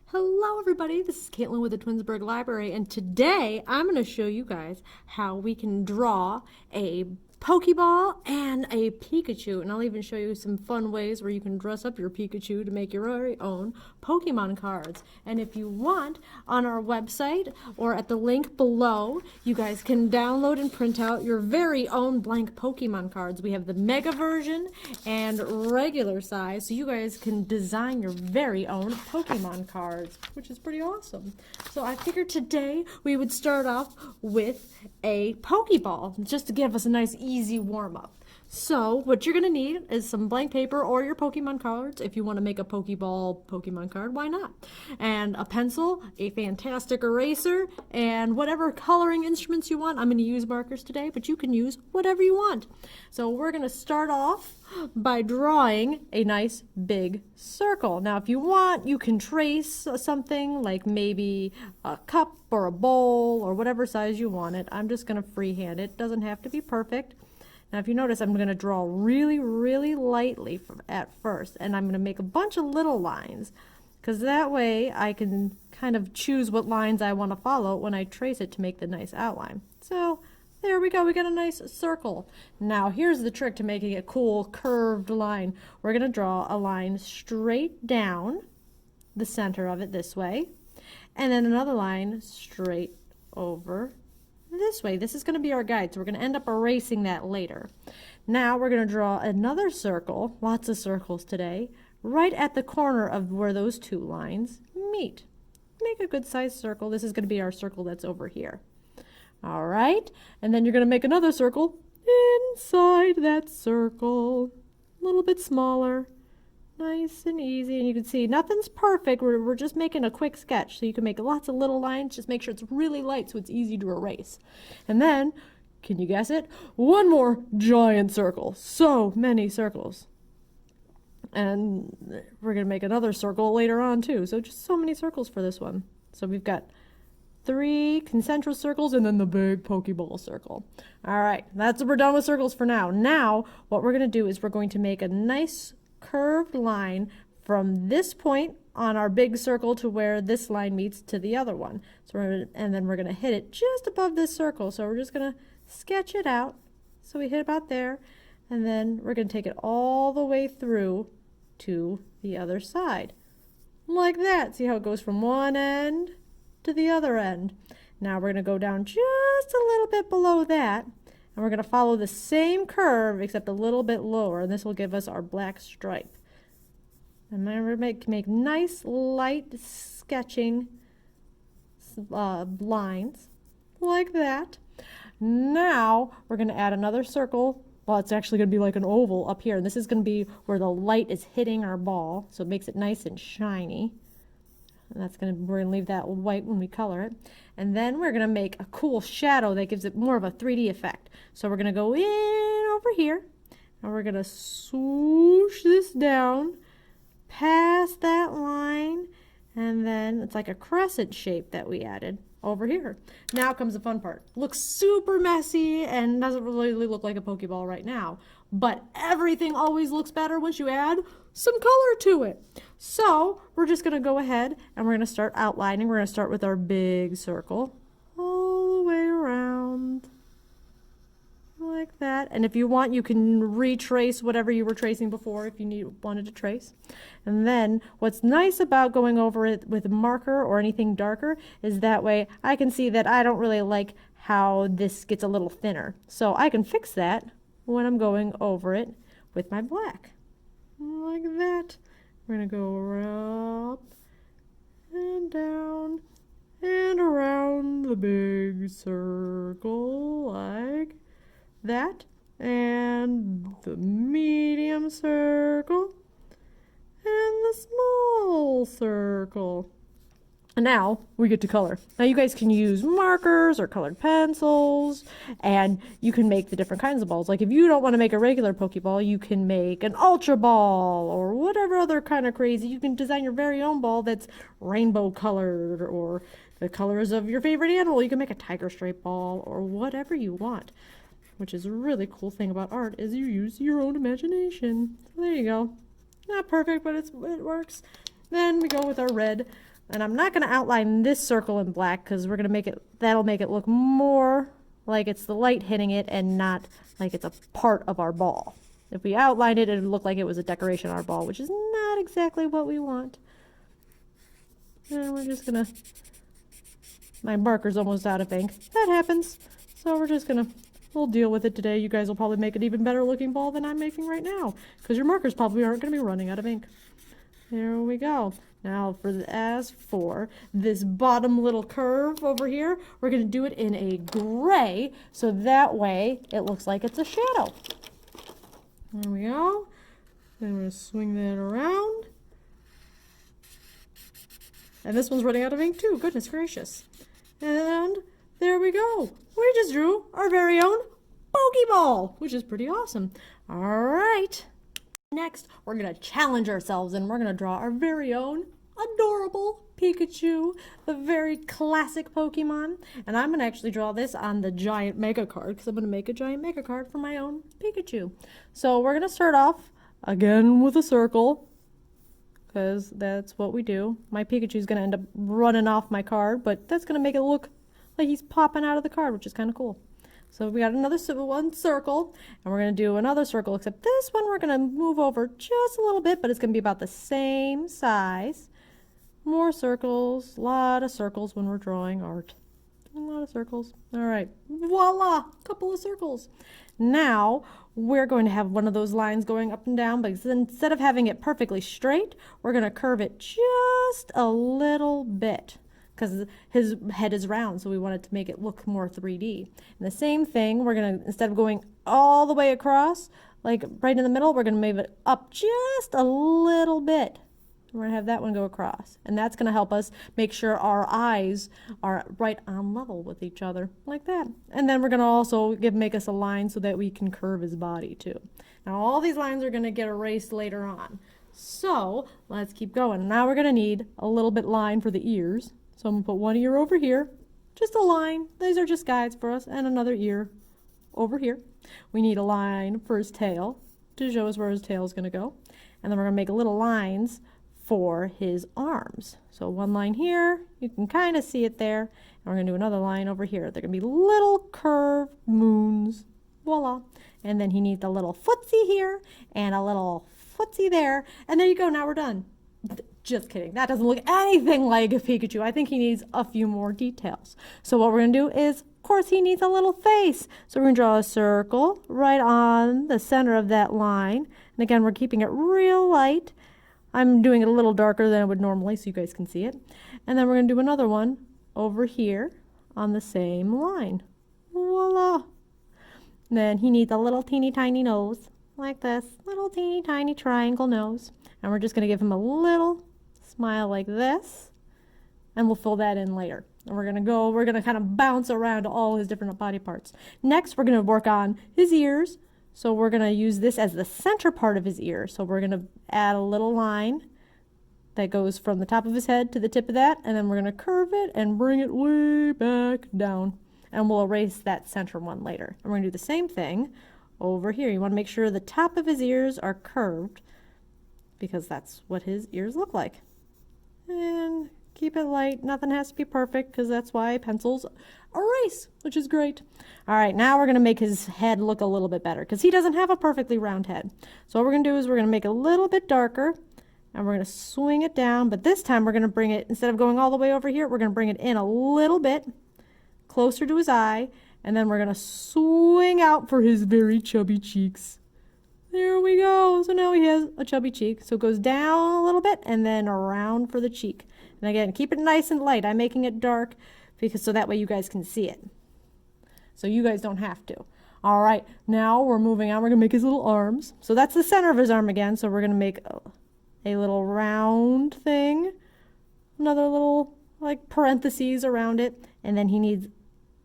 Hello everybody, this is Caitlin with the Twinsburg Library, and today I'm going to show you guys how we can draw a Pokeball and a Pikachu, and I'll even show you some fun ways where you can dress up your Pikachu to make your very own Pokemon cards. And if you want, on our website or at the link below, you guys can download and print out your very own blank Pokemon cards. We have the Mega version and regular size, so you guys can design your very own Pokemon cards, which is pretty awesome. So I figured today we would start off with a Pokeball, just to give us a nice easy warm-up. So what you're going to need is some blank paper or your Pokemon cards. If you want to make a Pokeball Pokemon card, why not? And a pencil, a fantastic eraser, and whatever coloring instruments you want. I'm going to use markers today, but you can use whatever you want. So we're going to start off by drawing a nice big circle. Now if you want, you can trace something like maybe a cup or a bowl or whatever size you want it. I'm just going to freehand it. It doesn't have to be perfect. Now if you notice, I'm going to draw really, really lightly at first, and I'm going to make a bunch of little lines, because that way I can kind of choose what lines I want to follow when I trace it to make the nice outline. So there we go, we got a nice circle. Now here's the trick to making a cool curved line. We're going to draw a line straight down the center of it this way, and then another line straight over this way. This is going to be our guide, so we're going to end up erasing that later. Now we're going to draw another circle, lots of circles today, right at the corner of where those two lines meet. Make a good sized circle. This is going to be our circle that's over here. All right, and then you're going to make another circle inside that circle, a little bit smaller. Nice and easy, and you can see nothing's perfect. We're just making a quick sketch, so you can make lots of little lines. Just make sure it's really light so it's easy to erase. And then, can you guess it? One more giant circle. So many circles. And we're going to make another circle later on too. So just so many circles for this one. So we've got 3 concentric circles and then the big Pokeball circle. All right, we're done with circles for now. Now, what we're going to do is we're going to make a nice curved line from this point on our big circle to where this line meets to the other one. And then we're going to hit it just above this circle. So we're just going to sketch it out. So we hit about there, and then we're going to take it all the way through to the other side. Like that. See how it goes from one end to the other end. Now we're going to go down just a little bit below that. And we're going to follow the same curve except a little bit lower, and this will give us our black stripe. And remember, make nice light sketching lines like that. Now we're going to add another circle. Well, it's actually going to be like an oval up here, and this is going to be where the light is hitting our ball, so it makes it nice and shiny. And we're going to leave that white when we color it. And then we're going to make a cool shadow that gives it more of a 3D effect. So we're going to go in over here, and we're going to swoosh this down past that line, and then it's like a crescent shape that we added over here. Now comes the fun part. Looks super messy and doesn't really look like a Pokeball right now, but everything always looks better once you add some color to it. So we're just going to go ahead and we're going to start outlining. We're going to start with our big circle all the way around like that. And if you want, you can retrace whatever you were tracing before if you wanted to trace. And then what's nice about going over it with a marker or anything darker is that way I can see that I don't really like how this gets a little thinner. So I can fix that when I'm going over it with my black. Like that. We're going to go up and down and around the big circle like that, and the medium circle and the small circle. And now we get to color. Now you guys can use markers or colored pencils, and you can make the different kinds of balls. Like if you don't want to make a regular Pokeball, you can make an Ultra Ball or whatever other kind of crazy. You can design your very own ball that's rainbow colored or the colors of your favorite animal. You can make a tiger stripe ball or whatever you want, which is a really cool thing about art is you use your own imagination. So there you go. Not perfect, but it works. Then we go with our red And I'm not going to outline this circle in black because we're going to make it, that'll make it look more like it's the light hitting it and not like it's a part of our ball. If we outlined it, it would look like it was a decoration on our ball, which is not exactly what we want. And we're just going to, my marker's almost out of ink. That happens. So we're just going to, we'll deal with it today. You guys will probably make an even better looking ball than I'm making right now because your markers probably aren't going to be running out of ink. There we go. Now as for this bottom little curve over here, we're going to do it in a gray so that way it looks like it's a shadow. There we go. Then we're going to swing that around. And this one's running out of ink too. Goodness gracious. And there we go. We just drew our very own Pokeball, which is pretty awesome. All right. Next, we're going to challenge ourselves and we're going to draw our very own adorable Pikachu, the very classic Pokemon. And I'm going to actually draw this on the giant mega card because I'm going to make a giant mega card for my own Pikachu. So we're going to start off again with a circle because that's what we do. My Pikachu is going to end up running off my card, but that's going to make it look like he's popping out of the card, which is kind of cool. So we got another one circle, and we're going to do another circle, except this one we're going to move over just a little bit, but it's going to be about the same size. More circles, a lot of circles when we're drawing art. A lot of circles. All right, voila, a couple of circles. Now we're going to have one of those lines going up and down, but instead of having it perfectly straight, we're going to curve it just a little bit. Because his head is round, so we wanted to make it look more 3D. And the same thing, we're going to, instead of going all the way across, like right in the middle, we're going to move it up just a little bit. We're going to have that one go across. And that's going to help us make sure our eyes are right on level with each other, like that. And then we're going to also make us a line so that we can curve his body too. Now all these lines are going to get erased later on. So let's keep going. Now we're going to need a little bit line for the ears. So I'm going to put one ear over here, just a line. These are just guides for us, and another ear over here. We need a line for his tail to show us where his tail is going to go. And then we're going to make little lines for his arms. So one line here, you can kind of see it there. And we're going to do another line over here. They're going to be little curved moons. Voila. And then he needs a little footsie here and a little footsie there. And there you go. Now we're done. Just kidding. That doesn't look anything like a Pikachu. I think he needs a few more details. So what we're going to do is, of course, he needs a little face. So we're going to draw a circle right on the center of that line. And again, we're keeping it real light. I'm doing it a little darker than I would normally so you guys can see it. And then we're going to do another one over here on the same line. Voila. And then he needs a little teeny tiny nose like this. Little teeny tiny triangle nose. And we're just going to give him a little smile like this, and we'll fill that in later. And we're going to kind of bounce around all his different body parts. Next, we're going to work on his ears. So we're going to use this as the center part of his ear. So we're going to add a little line that goes from the top of his head to the tip of that, and then we're going to curve it and bring it way back down. And we'll erase that center one later. And we're going to do the same thing over here. You want to make sure the top of his ears are curved because that's what his ears look like. And keep it light. Nothing has to be perfect because that's why pencils erase, which is great. All right, now we're going to make his head look a little bit better because he doesn't have a perfectly round head. So what we're going to do is we're going to make it a little bit darker and we're going to swing it down. But this time we're going to bring it, instead of going all the way over here, we're going to bring it in a little bit closer to his eye. And then we're going to swing out for his very chubby cheeks. There we go. So now he has a chubby cheek. So it goes down a little bit and then around for the cheek. And again, keep it nice and light. I'm making it dark because so that way you guys can see it. So you guys don't have to. All right, now we're moving on. We're going to make his little arms. So that's the center of his arm again. So we're going to make a little round thing. Another little like parentheses around it. And then he needs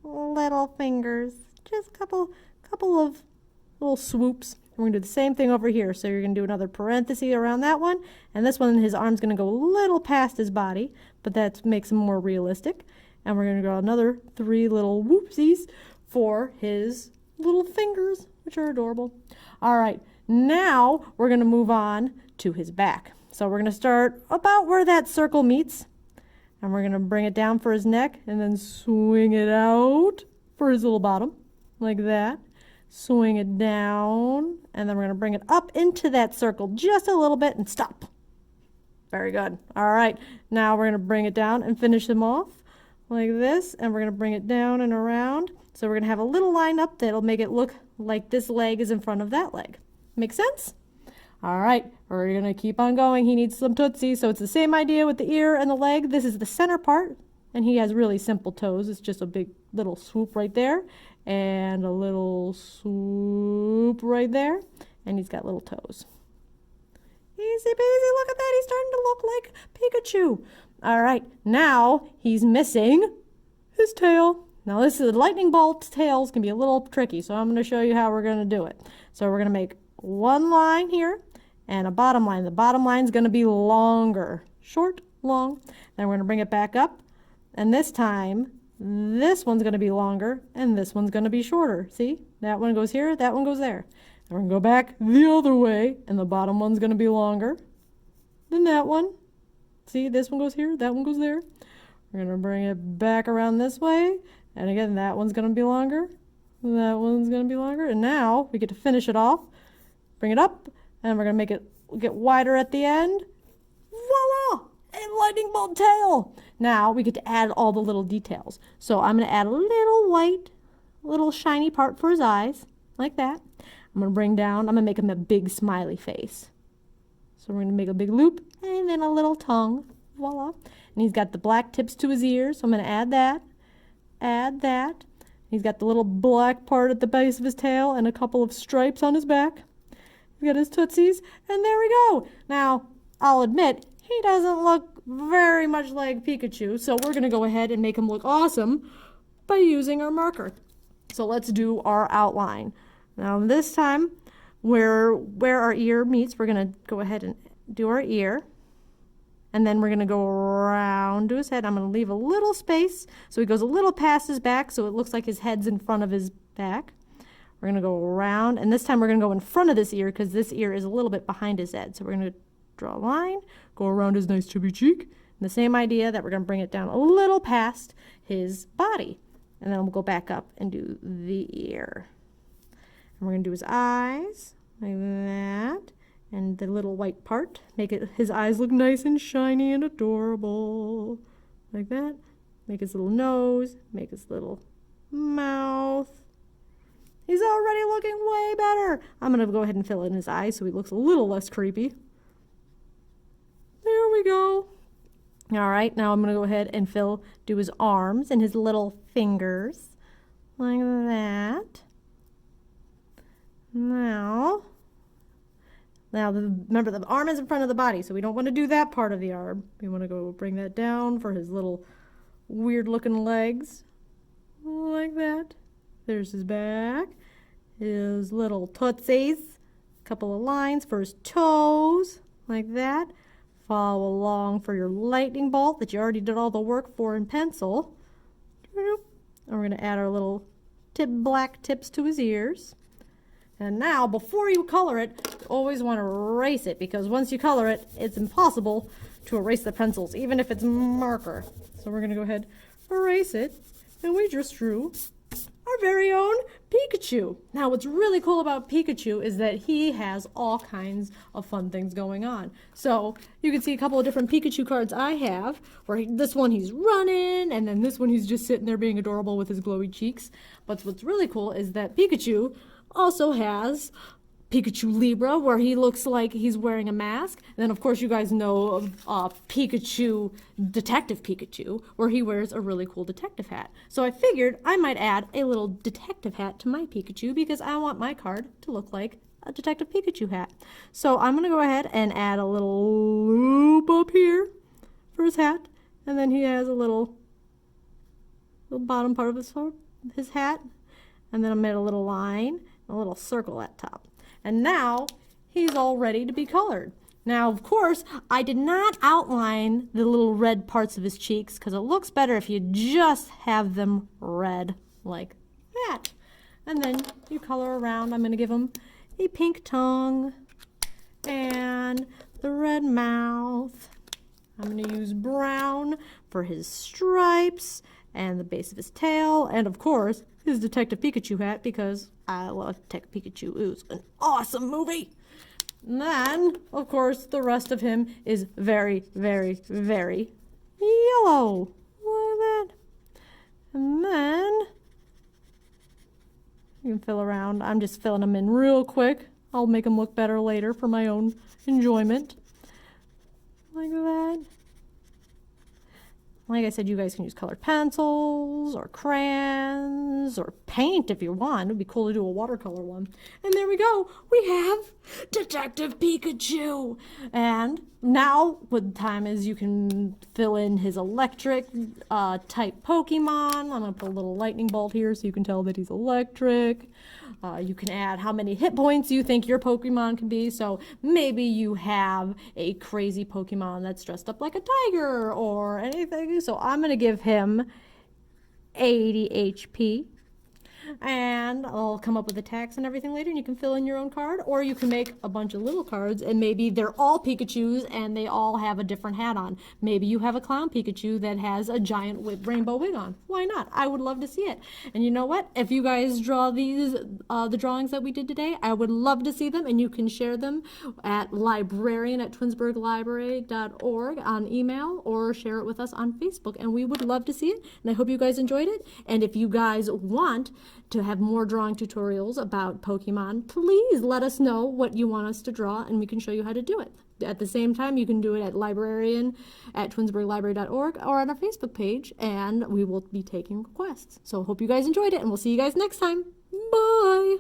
little fingers. Just a couple of little swoops. We're going to do the same thing over here. So you're going to do another parenthesis around that one. And this one, his arm's going to go a little past his body, but that makes him more realistic. And we're going to draw another 3 little whoopsies for his little fingers, which are adorable. All right, now we're going to move on to his back. So we're going to start about where that circle meets. And we're going to bring it down for his neck and then swing it out for his little bottom, like that. Swing it down, and then we're going to bring it up into that circle just a little bit and stop. Very good. All right, now we're going to bring it down and finish him off like this, and we're going to bring it down and around. So we're going to have a little line up that'll make it look like this leg is in front of that leg. Make sense? All right, we're going to keep on going. He needs some Tootsie, so it's the same idea with the ear and the leg. This is the center part, and he has really simple toes. It's just a big little swoop right there, and a little swoop right there, and he's got little toes. Easy peasy, look at that. He's starting to look like Pikachu. All right, now he's missing his tail. Now this is lightning bolt tails can be a little tricky, so I'm going to show you how we're going to do it. So we're going to make one line here and a bottom line. The bottom line is going to be longer. Short, long. Then we're going to bring it back up, and this time this one's going to be longer and this one's going to be shorter. See? That one goes here, that one goes there. And we're going to go back the other way, and the bottom one's going to be longer than that one. See, this one goes here, that one goes there. We're going to bring it back around this way, and again, that one's going to be longer, that one's going to be longer, and now we get to finish it off. Bring it up, and we're going to make it get wider at the end. Voila! A lightning bolt tail! Now we get to add all the little details. So I'm going to add a little white, little shiny part for his eyes, like that. I'm going to bring down, I'm going to make him a big smiley face. So we're going to make a big loop and then a little tongue. Voila. And he's got the black tips to his ears, so I'm going to add that. Add that. He's got the little black part at the base of his tail and a couple of stripes on his back. He's got his tootsies, and there we go. Now, I'll admit, he doesn't look very much like Pikachu, so we're going to go ahead and make him look awesome by using our marker. So let's do our outline. Now this time, where our ear meets, we're going to go ahead and do our ear. And then we're going to go around to his head. I'm going to leave a little space so he goes a little past his back so it looks like his head's in front of his back. We're going to go around, and this time we're going to go in front of this ear because this ear is a little bit behind his head. So we're going to draw a line, go around his nice chubby cheek. And the same idea that we're going to bring it down a little past his body. And then we'll go back up and do the ear. And we're going to do his eyes, like that, and the little white part. Make his eyes look nice and shiny and adorable, like that. Make his little nose, make his little mouth. He's already looking way better. I'm going to go ahead and fill in his eyes so he looks a little less creepy. There we go. All right, now I'm going to go ahead and do his arms and his little fingers, like that. Now remember the arm is in front of the body, so we don't want to do that part of the arm. We want to go bring that down for his little weird looking legs, like that. There's his back, his little tootsies, a couple of lines for his toes, like that. Follow along for your lightning bolt that you already did all the work for in pencil. And we're going to add our little black tips to his ears. And now, before you color it, you always want to erase it, because once you color it, it's impossible to erase the pencils, even if it's marker. So we're going to go ahead, erase it, and we just drew our very own Pikachu. Now, what's really cool about Pikachu is that he has all kinds of fun things going on. So you can see a couple of different Pikachu cards I have, where this one he's running, and then this one he's just sitting there being adorable with his glowy cheeks. But what's really cool is that Pikachu also has Pikachu Libra, where he looks like he's wearing a mask. And then, of course, you guys know of Pikachu, Detective Pikachu, where he wears a really cool detective hat. So I figured I might add a little detective hat to my Pikachu because I want my card to look like a Detective Pikachu hat. So I'm going to go ahead and add a little loop up here for his hat. And then he has a little bottom part of his hat. And then I made a little line, a little circle at top. And now he's all ready to be colored. Now, of course, I did not outline the little red parts of his cheeks because it looks better if you just have them red like that. And then you color around. I'm going to give him a pink tongue and the red mouth I'm going to use brown for his stripes and the base of his tail, and of course, his Detective Pikachu hat, because I love Detective Pikachu. It was an awesome movie. And then, of course, the rest of him is very, very, very yellow. Look at that. And then you can fill around. I'm just filling them in real quick. I'll make them look better later for my own enjoyment. Like that. Like I said, you guys can use colored pencils or crayons or paint if you want. It would be cool to do a watercolor one. And there we go. We have Detective Pikachu. And now what time is you can fill in his electric type Pokemon. I'm going to put a little lightning bolt here so you can tell that he's electric. You can add how many hit points you think your Pokemon can be. So maybe you have a crazy Pokemon that's dressed up like a tiger or anything. So I'm going to give him 80 HP. And I'll come up with attacks and everything later, and you can fill in your own card, or you can make a bunch of little cards, and maybe they're all Pikachus, and they all have a different hat on. Maybe you have a clown Pikachu that has a giant rainbow wig on. Why not? I would love to see it. And you know what? If you guys draw these, the drawings that we did today, I would love to see them, and you can share them at librarian@twinsburglibrary.org on email, or share it with us on Facebook, and we would love to see it. And I hope you guys enjoyed it. And if you guys want to have more drawing tutorials about Pokemon, please let us know what you want us to draw, and we can show you how to do it. At the same time, you can do it at librarian@twinsburglibrary.org or on our Facebook page, and we will be taking requests. So I hope you guys enjoyed it, and we'll see you guys next time. Bye!